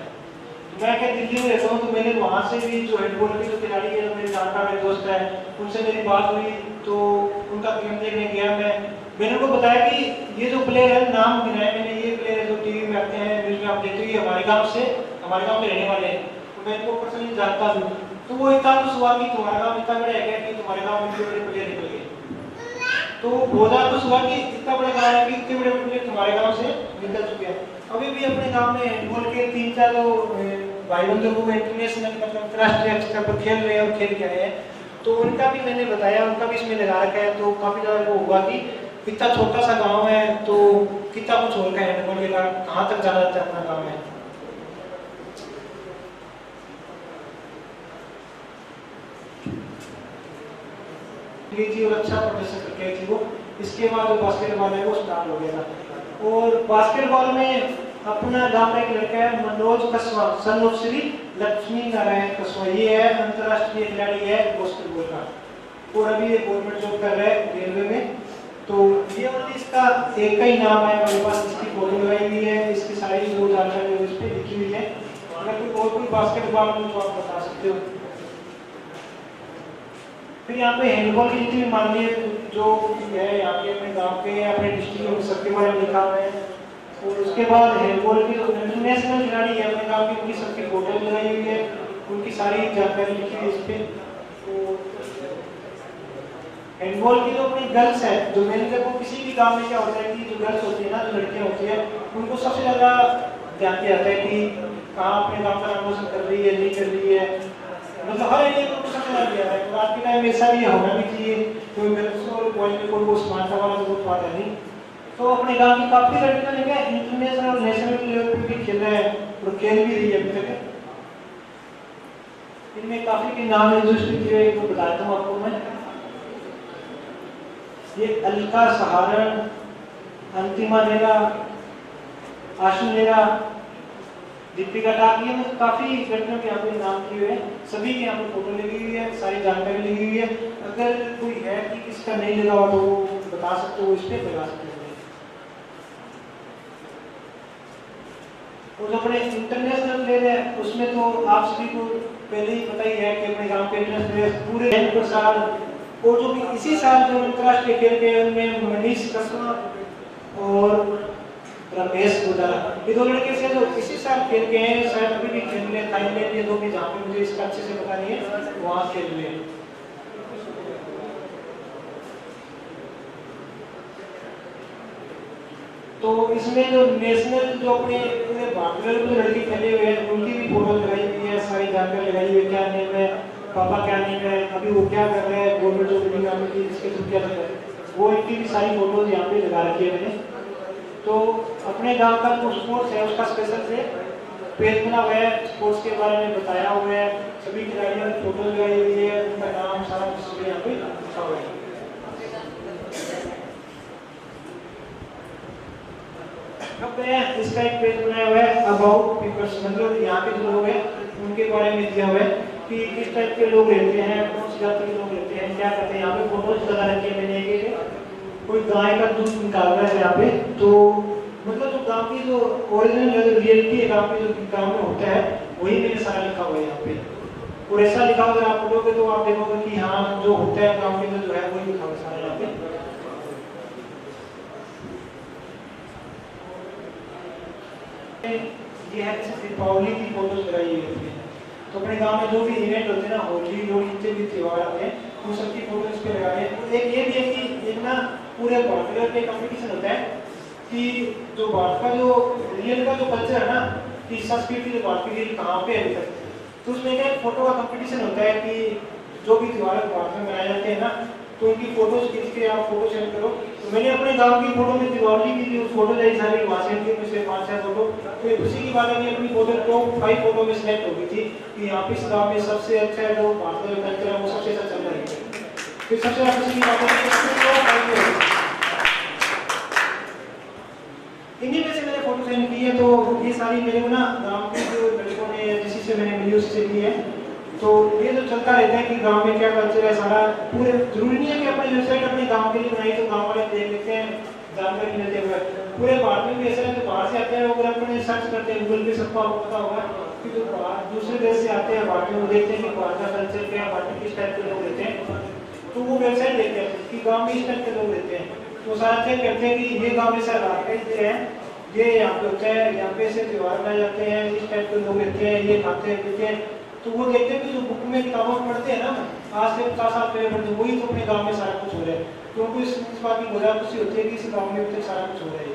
मैं क्या दिल्ली में रहता हूँ, तो मैंने वहाँ से भी जो हैंडबॉल के जो खिलाड़ी है, मेरे जानकार मेरे दोस्त है, उनसे मेरी बात हुई। तो उनका गेम देखने गया मैंने उनको बताया कि ये जो प्लेयर है, नाम गिनाया मैंने, ये प्लेयर जो टीवी में आते हैं, न्यूज में आप देखते हो, ये हमारे गाँव में रहने वाले हैं। तो मैं इनको पर्सनली जानता हूँ। तो वो इतना खुश हुआ कि तुम्हारा गाँव इतना बड़ा है कि तुम्हारे गाँव में इतने बड़े प्लेयर निकल गए। तो बहुत ज़्यादा खुश हुआ कि इतना बड़ा गाँव है कि इतने बड़े प्लेयर तुम्हारे गाँव से निकल चुके हैं। अभी भी अपने गाँव में हैंडबॉल के 3-4 भाई बंधु को इंटरनेशनल मतलब अंतर्राष्ट्रीय स्तर पर खेल रहे हैं और खेल के आए हैं। तो उनका भी मैंने बताया, उनका भी इसमें लगा रखा है। तो काफ़ी ज़्यादा वो हुआ कि इतना छोटा सा गांव है तो कितना कुछ होता है हैंडबॉल के कारण, कहाँ तक जाना जाता है अपना गाँव में। थी और अच्छा प्रदर्शन करके आई थी वो। इसके बाद जो बास्केटबॉल है वो स्टार्ट हो गया था। और बास्केटबॉल में अपना गांव का एक लड़का है मनोज कसवा, सन ऑफ श्री लक्ष्मी नारायण कसवा, ये है अंतर्राष्ट्रीय खिलाड़ी है बास्केटबॉल का, और अभी ये गवर्नमेंट जॉब कर रहा है रेलवे में। तो ये वाली इसका एक ही नाम है मेरे पास, इसकी फोटो लगाई हुई है, इसकी सारी जो जानकारी है इस पर लिखी हुई है। अगर कोई और कोई बास्केटबॉल में तो आप बता सकते हो। फिर यहाँ पे हैंडबॉल की जितनी माननीय जो है यहाँ के अपने गांव के अपने डिस्ट्रिक्ट में सबके बारे में लिखा हुआ है। और उसके बाद हैंडबॉल की जो इंटरनेशनल खिलाड़ी है अपने गांव की, उनकी सबकी फोटो लगाई हुई है, उनकी सारी जानकारी लिखी हुई है इस पर। तो हैंडबॉल की जो अपनी गर्ल्स है, जो मैंने देखो किसी भी गाँव में क्या होता है कि जो गर्ल्स होती है ना, जो लड़कियाँ होती है, उनको सबसे ज़्यादा ध्यान दिया जाता है कि कहाँ अपने गाँव का नाम रोशन कर रही है, नहीं कर रही है, मतलब हर एरिया को समझ आ गया है। तो आज के टाइम में ऐसा भी होना भी चाहिए, कोई मेरे और कॉलेज में कोई स्मार्ट वाला तो बहुत बात है नहीं। तो अपने गांव की काफी लड़कियां ने क्या इंटरनेशनल और नेशनल लेवल पे भी खेल रहे हैं और खेल भी रही है अभी तक। इनमें काफी के नाम है जो इसलिए को बताता हूँ आपको मैं। ये अलका सहारण, अंतिमा नेरा, आशु नेरा, दीपिका टाकी, में काफी लड़कियों के यहाँ पे नाम किए हुए हैं। सभी के यहाँ पे फोटो लगी हुई है, सारी जानकारी लगी हुई है। अगर कोई है कि किसका नहीं लगा हुआ तो वो बता सकते हो, इस पे लगा सकते हो। और जो अपने इंटरनेशनल प्लेयर है उसमें तो आप सभी को पहले ही पता ही है कि अपने गांव के इंटरनेशनल पूरे पर साल और जो भी इसी साल जो अंतर्राष्ट्रीय खेल के उनमें मनीष कसमा और रमेश गोदारा, ये दो लड़के से जो इसी साल खेल के हैं, शायद अभी भी खेल रहे हैं थाईलैंड, ये दो भी जहाँ पे मुझे इसका अच्छे से पता नहीं है वहाँ खेल रहे हैं। तो इसमें जो नेशनल जो अपने पूरे भारत में जो लड़के खेले हुए हैं उनकी भी फोटो लगाई हुई है, सारी जानकारी लगाई हुई है, क्या नेम है, पापा क्या नेम है, अभी वो क्या कर रहे हैं, गवर्नमेंट जो बिल्डिंग आने की इसके थ्रू क्या कर रहे हैं, वो इनकी भी सारी फोटोज यहाँ पे लगा रखी है मैंने। तो अपने गांव का जो स्पोर्ट्स है उसका स्पेशल से पेज बना हुआ है, स्पोर्ट्स के बारे में बताया हुआ है, सभी खिलाड़ियों की फोटो लगाई हुई है, उनका नाम सारा कुछ यहाँ पे लिखा हुआ है। इसका एक पेज बनाया हुआ है अबाउट पीपल्स, मतलब यहाँ पे जो लोग हैं उनके बारे में दिया हुआ है कि किस टाइप के लोग रहते हैं, कौन सी जाति के लोग रहते हैं, क्या करते हैं। यहाँ पे फोटोज लगा रखी है मैंने एक, कोई गाय का दूध निकाल रहा है यहाँ पे। तो मतलब जो गांव की जो ओरिजिनल रियलिटी है गांव की जो गांव में होता है वही मैंने सारा लिखा हुआ है यहाँ पे। और ऐसा लिखा हुआ है आप पढ़ोगे तो आप देखोगे कि हाँ जो होता है गाँव में जो है वही लिखा हुआ है सारा यहाँ पे। ये है दीपावली की फोटोज लगाई हुई होती है। तो अपने गांव में जो भी इवेंट होते हैं ना, होली लोहड़ी जितने भी त्योहार आते हैं उन सबकी फोटो इस पे लगाए हैं। तो एक ये भी है कि एक ना पूरे भारत के कंपटीशन होता है कि जो भारत का जो रियल का जो कल्चर है ना कि संस्कृति जो भारत की कहाँ पे है अभी तक, तो उसमें क्या फोटो का कंपटीशन होता है कि जो भी त्योहार भारत में मनाए जाते हैं ना तो उनकी फोटोज खींच के आप फोटो सेंड करो। तो मैंने अपने गांव की फोटो में दिवाली की जो फोटो आई सारी वहाँ सेंड की, मुझसे 5-6 फोटो। तो खुशी की बात है कि अपनी फोटो टॉप 5 फोटो में सिलेक्ट हो गई थी कि यहाँ पे इस गाँव में सबसे अच्छा है जो भारत का कल्चर है वो सबसे अच्छा चल रहा है। फिर सबसे ज्यादा खुशी की बात है इन्हीं में से मैंने फोटो सेंड की है। तो ये सारी मेरे को ना गाँव के जो लड़कों ने जिसी से मैंने मिली उससे ली है। तो ये जो चलता रहता है कि गांव में क्या कल्चर है सारा, पूरे जरूरी नहीं है कि अपनी वेबसाइट अपने गांव के लिए बनाई तो गांव वाले देख लेते हैं, जानकारी मिलते हुए। पूरे भारत में भी ऐसा है जो बाहर से आते हैं अगर अपने सर्च करते हैं गूगल पे, सबको आपको पता होगा कि जो दूसरे देश से आते हैं भारत में वो देखते हैं कि भारत का कल्चर क्या है, भारत में किस टाइप के लोग रहते हैं, तो वो वेबसाइट देखते हैं कि गाँव में इस टाइप के लोग रहते हैं। तो सारा चेक करते हैं कि ये गाँव में सर रात है, ये यहाँ पे होता है, यहाँ पे ऐसे त्योहार मनाए जाते हैं, इस टाइप के लोग रहते हैं, ये खाते हैं पीते हैं। तो वो देखते हैं कि जो बुक में किताबों में पढ़ते हैं ना आज से 50 साल पहले पढ़ते वही तो अपने गांव में सारा कुछ हो रहा है। तो उनको इस बात की मजा खुशी होती है कि इस गांव में अभी तक सारा कुछ हो रहा है।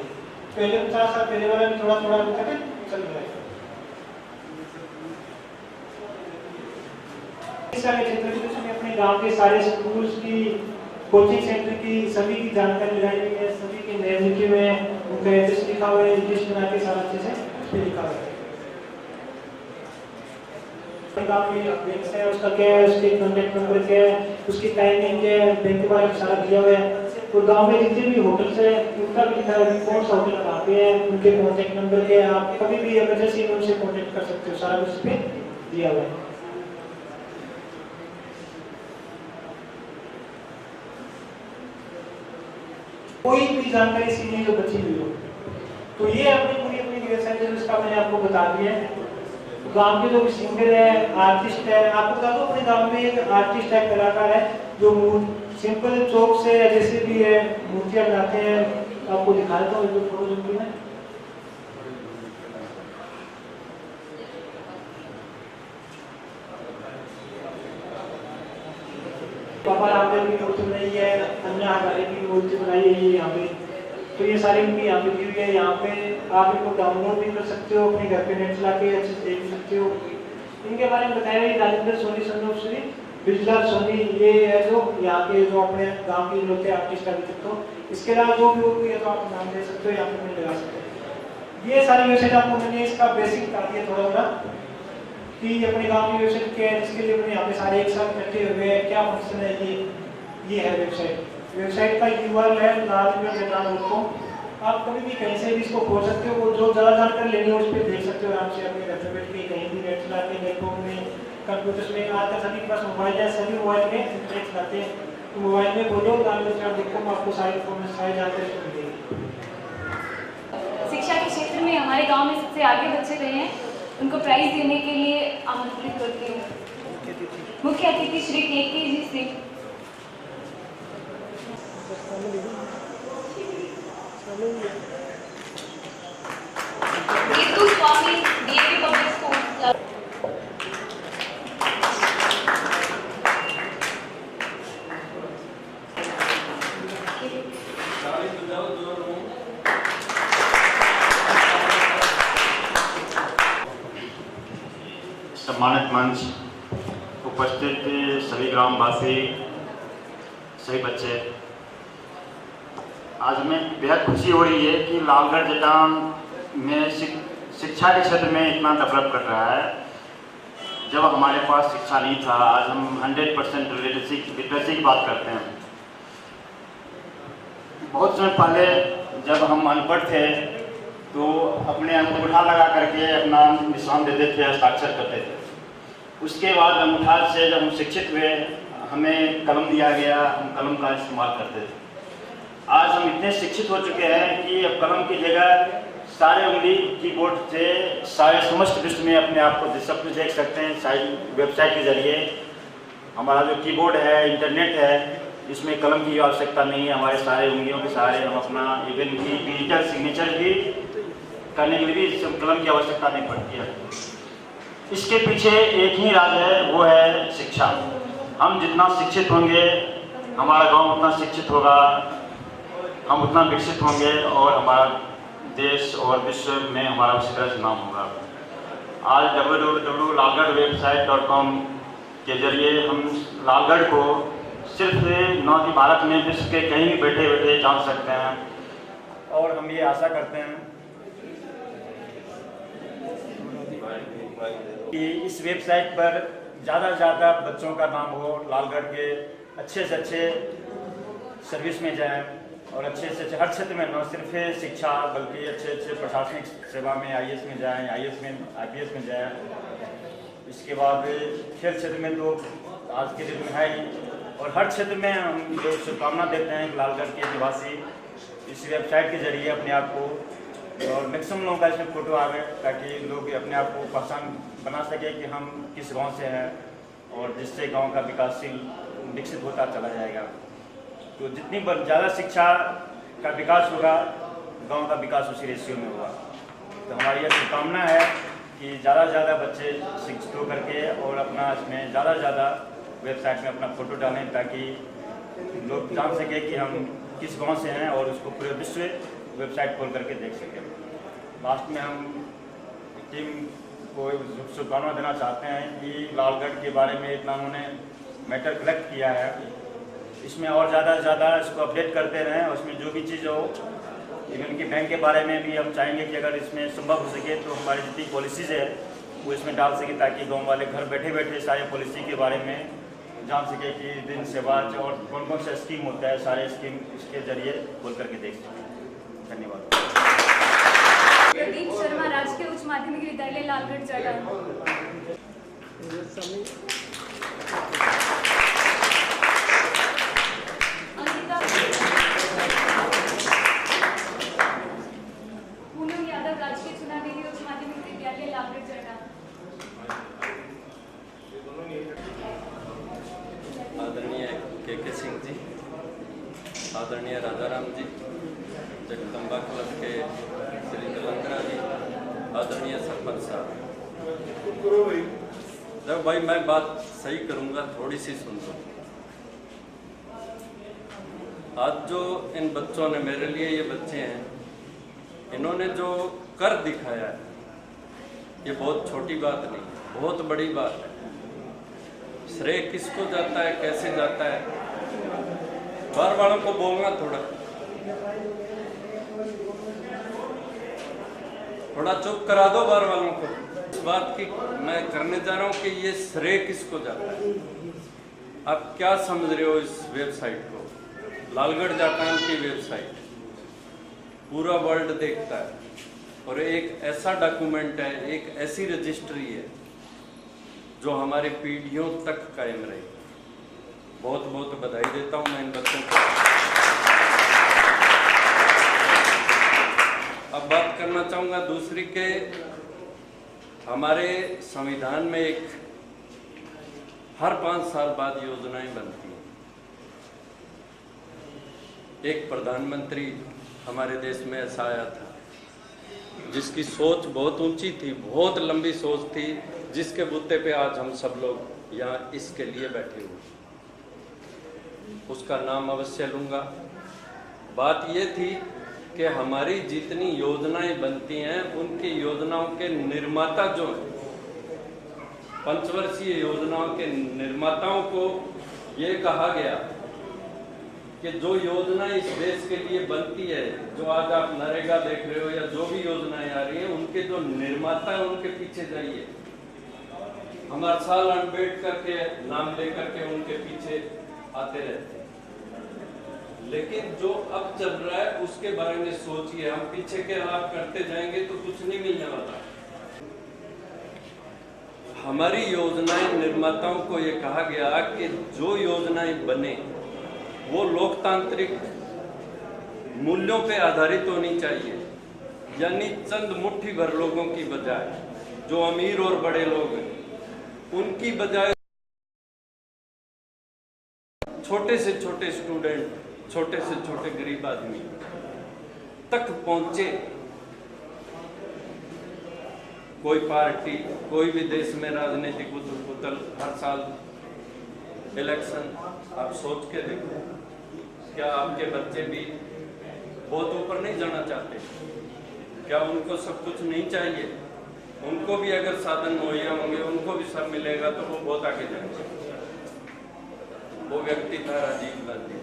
पहले 50 साल पहले वाला भी थोड़ा थोड़ा अभी तक चल रहा है। इस सारे क्षेत्र में उसमें अपने गांव के सारे स्कूल्स की, कोचिंग सेंटर की सभी की जानकारी लगाई गई है, सभी के नेम लिखे हुए हैं, उनका एड्रेस लिखा हुआ है, लिस्ट बना के सारा अच्छे से उस पर लिखा हुआ है। बैंक है उसका क्या है, उसके कॉन्टैक्ट नंबर क्या है, उसकी टाइमिंग क्या है, बैंक के बारे में सारा दिया हुआ है। और गांव में जितने भी होटल्स हैं उनका भी लिखा है कि कौन सा होटल कहाँ पे है, उनके कॉन्टैक्ट नंबर क्या है, आप कभी भी इमरजेंसी में उनसे कॉन्टैक्ट कर सकते हो, सारा कुछ इस पे दिया हुआ है। कोई भी जानकारी सीधी जो बची हुई हो तो ये अपनी वेबसाइट है जिसका मैंने आपको बता दिया है। गांव के जो भी सिंगर है, आर्टिस्ट है, आपको बता दो अपने गांव में एक आर्टिस्ट है, कलाकार है जो सिंपल चौक से जैसे भी है मूर्तियां बनाते हैं। आपको दिखा देता हूँ एक फोटो जो है पापा रामदेव की मूर्ति बनाई है, अन्ना हजारे की मूर्ति बनाई है यहाँ पे। तो ये सारी उनकी यहाँ पे दी हुई है। यहाँ पे आप इनको डाउनलोड भी कर सकते हो, अपने घर पे नेट चला के अच्छे से देख सकते हो। इनके बारे में बताया गया राजेंद्र सोनी सन ऑफ श्री बिजलाल सोनी, ये है जो यहाँ के जो अपने गांव के लोग थे, आर्टिस्ट कर सकते हो। इसके अलावा जो भी होगी तो आप नाम दे सकते हो, यहाँ पे मैंने लगा सकते हो। ये सारी वेबसाइट आपको मैंने इसका बेसिक बता दिया थोड़ा थोड़ा कि अपने गांव की वेबसाइट क्या है, जिसके लिए मैंने यहाँ पे सारे एक साथ इकट्ठे हुए हैं, क्या फंक्शन है। ये है वेबसाइट का URL है lalgarh.com। आप कभी भी कहीं से भी इसको खोल सकते हो, वो जो ज़्यादा जानकारी लेनी हो उस पर देख सकते हो आराम से अपने घर पे बैठ के, कहीं भी नेट चला के, लैपटॉप में, कंप्यूटर्स में। आजकल सभी के पास मोबाइल है, सभी मोबाइल में इंटरनेट चलाते हैं, तो मोबाइल में खोलो lalgarh.com, आपको सारी इन्फॉर्मेशन सारी जानकारी मिलेगी। शिक्षा के क्षेत्र में हमारे गांव में सबसे आगे बच्चे रहे हैं, उनको प्राइज देने के लिए आमंत्रित करती हूँ। मुख्य अतिथि श्री KK जी सिंह। गीतू स्वामी, DAV पब्लिक स्कूल। सम्मानित मंच, उपस्थित सभी ग्रामवासी, सभी बच्चे, आज हमें बेहद खुशी हो रही है कि लालगढ़ जटान में शिक्षा के क्षेत्र में इतना डेवलप कर रहा है। जब हमारे पास शिक्षा नहीं था, आज हम 100% लिटरेसी की बात करते हैं। बहुत समय पहले जब हम अनपढ़ थे तो अपने अंगूठा लगा करके अपना निशान देते थे, हस्ताक्षर करते थे। उसके बाद अंगूठा से जब हम शिक्षित हुए, हमें कलम दिया गया, हम कलम का इस्तेमाल करते थे। आज हम इतने शिक्षित हो चुके हैं कि अब कलम की जगह सारे उंगली कीबोर्ड से सारे समस्त विश्व में अपने आप को सब कुछ देख सकते हैं। सारी वेबसाइट के जरिए हमारा जो कीबोर्ड है, इंटरनेट है, इसमें कलम की आवश्यकता नहीं है। हमारे सारे उंगलियों के सहारे हम अपना इवन की डिजिटल सिग्नेचर भी करने के लिए भी कलम की आवश्यकता नहीं पड़ती है। इसके पीछे एक ही राज है, वो है शिक्षा। हम जितना शिक्षित होंगे, हमारा गांव उतना शिक्षित होगा, हम उतना विकसित होंगे और हमारा देश और विश्व में हमारा उसी तरह से नाम होगा। आज www.lalgarh.com के जरिए हम लालगढ़ को सिर्फ न कि भारत में, विश्व के कहीं भी बैठे बैठे जान सकते हैं। और हम ये आशा करते हैं कि इस वेबसाइट पर ज़्यादा से ज़्यादा बच्चों का नाम हो, लालगढ़ के अच्छे से अच्छे सर्विस में जाएं और अच्छे से अच्छे हर क्षेत्र में, न सिर्फ शिक्षा बल्कि अच्छे अच्छे प्रशासनिक सेवा में IAS में जाएं, IAS में IPS में जाएं। इसके बाद खेल क्षेत्र में तो आज के दिन में है ही, और हर क्षेत्र में हम जो शुभकामना देते हैं कि लालगढ़ के निवासी इस वेबसाइट के जरिए अपने आप को, और मैक्सिमम लोगों का इसमें फ़ोटो आवे ताकि लोग अपने आप को पहचान बना सके कि हम किस गांव से हैं, और जिससे गांव का विकासशील विकसित होता चला जाएगा। तो जितनी ज़्यादा शिक्षा का विकास होगा, गांव का विकास उसी रेशियो में होगा। तो हमारी यह शुभकामना है कि ज़्यादा से ज़्यादा बच्चे शिक्षित होकर के और अपना इसमें ज़्यादा से ज़्यादा वेबसाइट में अपना फ़ोटो डालें ताकि लोग जान सके कि हम किस गांव से हैं और उसको पूरे विश्व वेबसाइट खोल करके देख सकें। लास्ट में हम टीम को शुभकामना देना चाहते हैं कि लालगढ़ के बारे में इतना उन्होंने मैटर कलेक्ट किया है, इसमें और ज़्यादा से ज़्यादा इसको अपडेट करते रहें। और इसमें जो भी चीज़ हो, इवन कि बैंक के बारे में भी हम चाहेंगे कि अगर इसमें संभव हो सके तो हमारी जितनी पॉलिसीज़ है वो इसमें डाल सके ताकि गांव वाले घर बैठे बैठे सारे पॉलिसी के बारे में जान सके कि दिन सेवा और कौन कौन सा स्कीम होता है, सारे स्कीम इसके जरिए खोल करके देख सकें। धन्यवाद। प्रदीप शर्मा, राजकीय उच्च माध्यमिक विद्यालय लालगढ़ जटान। पूनम यादव, राजकीय चुनावी उच्च माध्यमिक विद्यालय लालगढ़ जटान। आदरणीय KK सिंह जी, आदरणीय राजाराम जी, जगदम्बा क्लब के श्री तेलंगना जी, आदरणीय सरपंच साहब। जब भाई मैं बात सही करूंगा, थोड़ी सी सुन लो। आज जो इन बच्चों ने, मेरे लिए ये बच्चे हैं, इन्होंने जो कर दिखाया है, ये बहुत छोटी बात नहीं है। बहुत बड़ी बात है। श्रेय किसको जाता है, कैसे जाता है, बाहर वालों को बोलना थोड़ा चुप करा दो बाहर वालों को। इस बात की मैं करने जा रहा हूं कि ये श्रेय किसको जाता है। आप क्या समझ रहे हो इस वेबसाइट को? लालगढ़ जाटान की वेबसाइट पूरा वर्ल्ड देखता है और एक ऐसा डॉक्यूमेंट है, एक ऐसी रजिस्ट्री है जो हमारे पीढ़ियों तक कायम रहेगी। बहुत बहुत बधाई देता हूं मैं इन बच्चों को। अब बात करना चाहूंगा दूसरी के, हमारे संविधान में एक हर 5 साल बाद योजनाएं बनती हैं। एक प्रधानमंत्री हमारे देश में ऐसा आया था जिसकी सोच बहुत ऊंची थी, बहुत लंबी सोच थी, जिसके बुत्ते पे आज हम सब लोग यहाँ इसके लिए बैठे हुए। उसका नाम अवश्य लूँगा। बात ये थी कि हमारी जितनी योजनाएं बनती हैं उनकी योजनाओं के निर्माता जो हैं, पंचवर्षीय योजनाओं के निर्माताओं को ये कहा गया कि जो योजनाएं इस देश के लिए बनती है, जो आज आप नरेगा देख रहे हो या जो भी योजनाएं आ रही हैं, उनके जो निर्माता है उनके पीछे जाइए। हम हर साल अम्बेडकर के नाम लेकर के उनके पीछे आते रहते हैं, लेकिन जो अब चल रहा है उसके बारे में सोचिए। हम पीछे के लाभ करते जाएंगे तो कुछ नहीं मिलने वाला। हमारी योजनाएं निर्माताओं को ये कहा गया कि जो योजनाएं बने वो लोकतांत्रिक मूल्यों पे आधारित होनी चाहिए, यानी चंद मुट्ठी भर लोगों की बजाय, जो अमीर और बड़े लोग हैं उनकी बजाय छोटे से छोटे स्टूडेंट, छोटे से छोटे गरीब आदमी तक पहुंचे। कोई पार्टी, कोई भी देश में राजनीतिक उथल-पुथल, हर साल इलेक्शन, आप सोच के देखो, क्या आपके बच्चे भी बहुत ऊपर नहीं जाना चाहते? क्या उनको सब कुछ नहीं चाहिए? उनको भी अगर साधन मुहैया होंगे, उनको भी सब मिलेगा तो वो बहुत आगे जाएंगे। वो व्यक्ति था राजीव गांधी।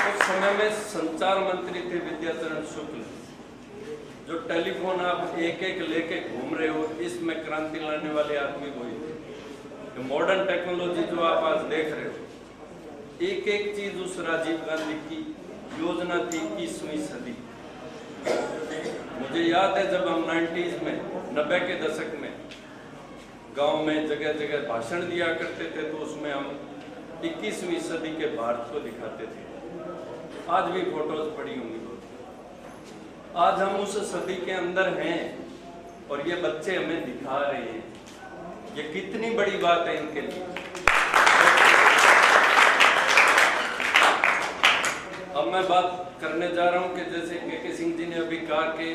उस समय में संचार मंत्री थे विद्याचरण शुक्ल। जो टेलीफोन आप एक एक लेके घूम रहे हो, इसमें क्रांति लाने वाले आदमी वही थे। मॉडर्न टेक्नोलॉजी जो आप आज देख रहे हो, एक एक चीज उस राजीव गांधी की योजना थी 21वीं सदी। मुझे याद है जब हम 90s में, 90 के दशक में गांव में जगह जगह भाषण दिया करते थे, तो उसमें हम 21वीं सदी के भारत को दिखाते थे। आज भी फोटोज पड़ी होंगी। आज हम उस सदी के अंदर हैं और ये बच्चे हमें दिखा रहे हैं। ये कितनी बड़ी बात है इनके लिए। अब मैं बात करने जा रहा हूं कि जैसे के सिंह जी ने अभी कहा कि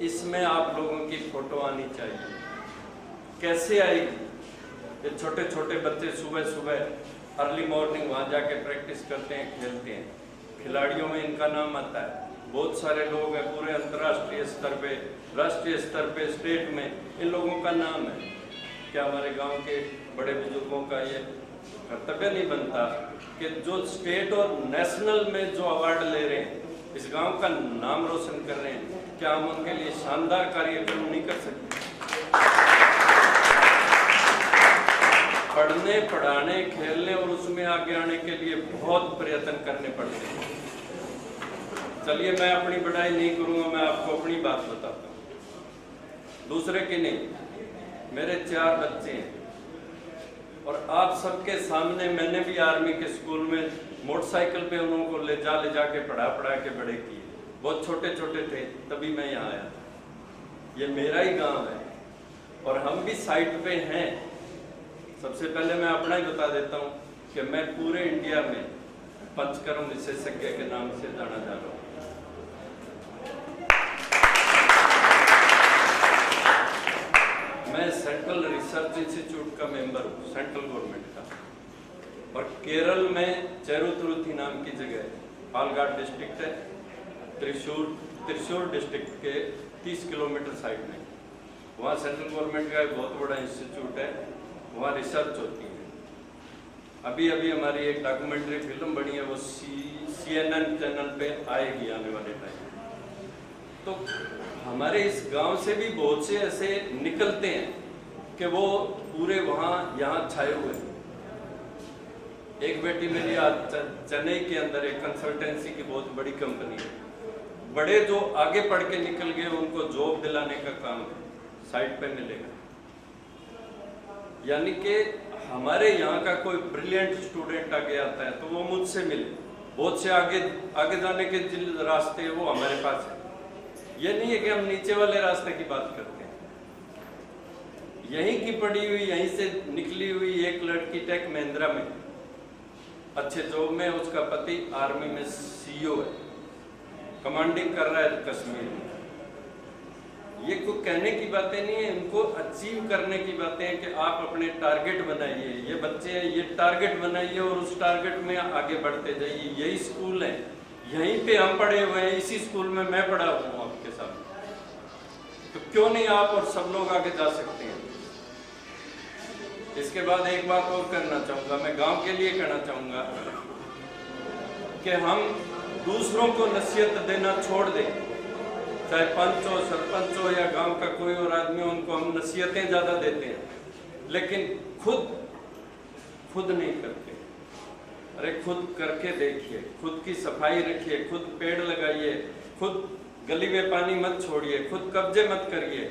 इसमें आप लोगों की फोटो आनी चाहिए। कैसे आएगी? ये छोटे छोटे बच्चे सुबह सुबह अर्ली मॉर्निंग वहां जाके प्रैक्टिस करते हैं, खेलते हैं। खिलाड़ियों में इनका नाम आता है। बहुत सारे लोग हैं पूरे अंतर्राष्ट्रीय स्तर पे, राष्ट्रीय स्तर पे, स्टेट में इन लोगों का नाम है। क्या हमारे गांव के बड़े बुजुर्गों का ये कर्तव्य नहीं बनता कि जो स्टेट और नेशनल में जो अवार्ड ले रहे हैं, इस गांव का नाम रोशन कर रहे हैं, क्या हम उनके लिए शानदार कार्यक्रम नहीं कर सकते? पढ़ने, पढ़ाने, खेलने और उसमें आगे आने के लिए बहुत प्रयत्न करने पड़ते हैं। चलिए मैं अपनी बढ़ाई नहीं करूंगा, मैं आपको अपनी बात बताता हूँ, दूसरे की नहीं। मेरे 4 बच्चे हैं और आप सबके सामने मैंने भी आर्मी के स्कूल में मोटरसाइकिल पे उन लोगों को ले जाके पढ़ा के बड़े किए। बहुत छोटे छोटे थे तभी मैं यहाँ आया था। ये मेरा ही गांव है और हम भी साइट पे हैं। सबसे पहले मैं अपना ही बता देता हूँ कि मैं पूरे इंडिया में पंचकर्म विशेषज्ञ के नाम से जाना जा रहा हूँ। मैं सेंट्रल रिसर्च इंस्टीट्यूट का मेंबर हूँ, सेंट्रल गवर्नमेंट का। और केरल में चेरुतुरुथी नाम की जगह है, पालघाट डिस्ट्रिक्ट है, त्रिशूर डिस्ट्रिक्ट के 30 किलोमीटर साइड में। वहाँ सेंट्रल गवर्नमेंट का एक बहुत बड़ा इंस्टीट्यूट है, वहाँ रिसर्च होती है। अभी हमारी एक डॉक्यूमेंट्री फिल्म बनी है, वो CNN चैनल पे आएगी आने वाले टाइम। तो हमारे इस गांव से भी बहुत से ऐसे निकलते हैं कि वो पूरे वहाँ यहाँ छाए हुए हैं। एक बेटी मेरी आज चेन्नई के अंदर एक कंसल्टेंसी की बहुत बड़ी कंपनी है, बड़े जो आगे पढ़ के निकल गए उनको जॉब दिलाने का काम साइट पे मिलेगा। यानी कि हमारे यहाँ का कोई ब्रिलियंट स्टूडेंट आगे आता है तो वो मुझसे मिले। बहुत से आगे जाने के जिन रास्ते हैं वो हमारे पास है। ये नहीं है कि हम नीचे वाले रास्ते की बात करते हैं। यहीं की पढ़ी हुई, यहीं से निकली हुई एक लड़की टेक महिंद्रा में अच्छे जॉब में, उसका पति आर्मी में CEO है, कमांडिंग कर रहा है कश्मीर में। ये कोई कहने की बातें नहीं है, इनको अचीव करने की बातें हैं कि आप अपने टारगेट बनाइए। ये बच्चे हैं, ये टारगेट बनाइए और उस टारगेट में आगे बढ़ते जाइए। यही स्कूल है, यहीं पे हम पढ़े हुए हैं, इसी स्कूल में मैं पढ़ा हुआ हूँ आपके साथ। तो क्यों नहीं आप और सब लोग आगे जा सकते हैं। इसके बाद एक बात और करना चाहूँगा, मैं गाँव के लिए कहना चाहूँगा कि हम दूसरों को नसीहत देना छोड़ दें। चाहे पंच हो, सरपंच हो या गांव का कोई और आदमी हो, उनको हम नसीहतें ज़्यादा देते हैं, लेकिन खुद नहीं करते। अरे खुद करके देखिए, खुद की सफाई रखिए, खुद पेड़ लगाइए, खुद गली में पानी मत छोड़िए, खुद कब्जे मत करिए,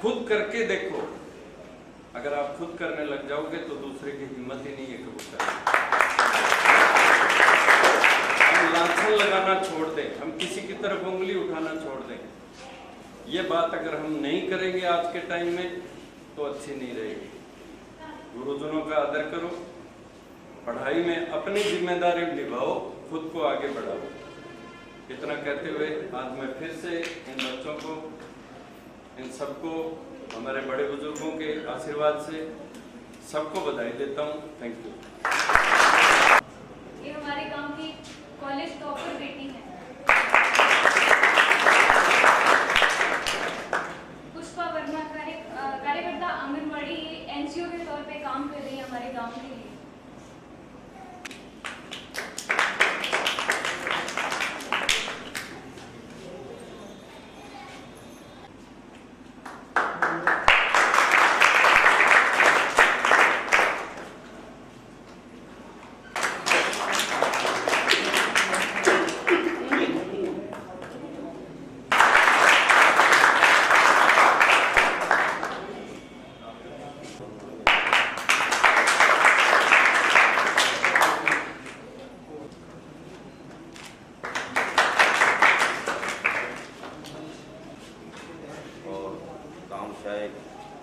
खुद करके देखो। अगर आप खुद करने लग जाओगे तो दूसरे की हिम्मत ही नहीं है कि वो करें। हम लांछन लगाना छोड़ दें, हम किसी की तरफ उंगली उठाना छोड़ दें। ये बात अगर हम नहीं करेंगे आज के टाइम में तो अच्छी नहीं रहेगी। गुरुजनों का आदर करो, पढ़ाई में अपनी जिम्मेदारी निभाओ, खुद को आगे बढ़ाओ। इतना कहते हुए आज मैं फिर से इन बच्चों को, इन सबको हमारे बड़े बुजुर्गों के आशीर्वाद से सबको बधाई देता हूँ। Thank you. ये हमारे गांव की कॉलेज टॉपर बेटी है, पुष्पा वर्मा, कार्यकर्ता आंगनबाड़ी NGO के तौर पे काम कर रही है हमारे गांव के लिए।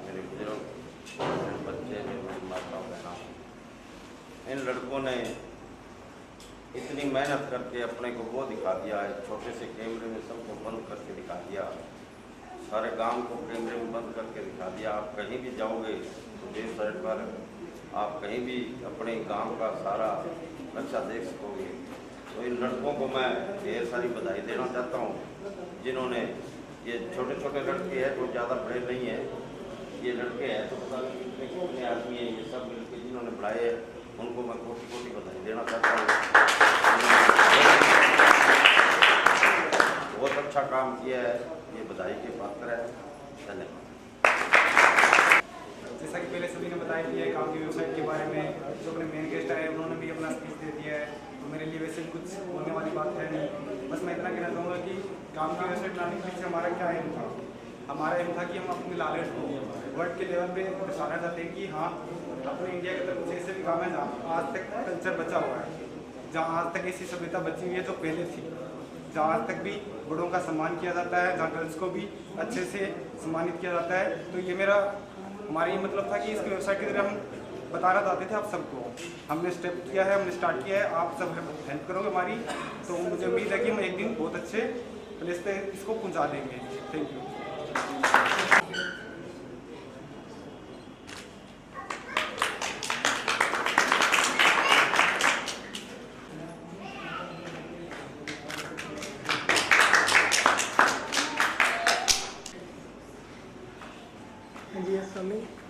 मेरे बुजुर्ग, मेरे बच्चे, मेरी माताओं बहनों, इन लड़कों ने इतनी मेहनत करके अपने को वो दिखा दिया है। छोटे से कैमरे में सबको बंद करके दिखा दिया, सारे गांव को कैमरे में बंद करके दिखा दिया। आप कहीं भी जाओगे तो देश साइड पर आप कहीं भी अपने गांव का सारा नक्शा देख सकोगे। तो इन लड़कों को मैं ढेर सारी बधाई देना चाहता हूँ, जिन्होंने ये छोटे छोटे लड़के हैं, तो ज़्यादा बड़े नहीं हैं, ये लड़के हैं तो पता नहीं कितने कितने आदमी हैं, ये सब मिलकर जिन्होंने बढ़ाए हैं, उनको मैं कोटि कोटि बधाई देना चाहता हूँ। बहुत अच्छा काम किया है, ये बधाई के पात्र है। धन्यवाद। जैसा कि पहले सभी ने बताया कि है काम की वेबसाइट के बारे में, जो अपने मेन गेस्ट आए उन्होंने भी अपना स्पीच दे दिया है, तो मेरे लिए वैसे कुछ बोलने वाली बात है नहीं। बस मैं इतना कहना चाहूँगा कि काम की वेबसाइट बनाने के पीछे हमारा क्या एम था। हमारा एम था कि हम अपने लालेट को वर्ल्ड के लेवल पे दर्शाना चाहते हैं कि हाँ, अपने इंडिया के अंदर कुछ ऐसे भी काम है जहाँ आज तक कल्चर बचा हुआ है, जहाँ आज तक ऐसी सभ्यता बची हुई है जो पहले थी, जहाँ आज तक भी बड़ों का सम्मान किया जाता है, जहाँ गर्ल्स को भी अच्छे से सम्मानित किया जाता है। तो ये हमारा ये मतलब था कि इस वेबसाइट के जरिए हम बताना चाहते थे आप सबको। हमने स्टेप किया है, हमने स्टार्ट किया है, आप सब हेल्प करोगे हमारी, तो मुझे उम्मीद है कि हम एक दिन बहुत अच्छे प्लेस पे इसको पहुंचा देंगे। Thank you. coming.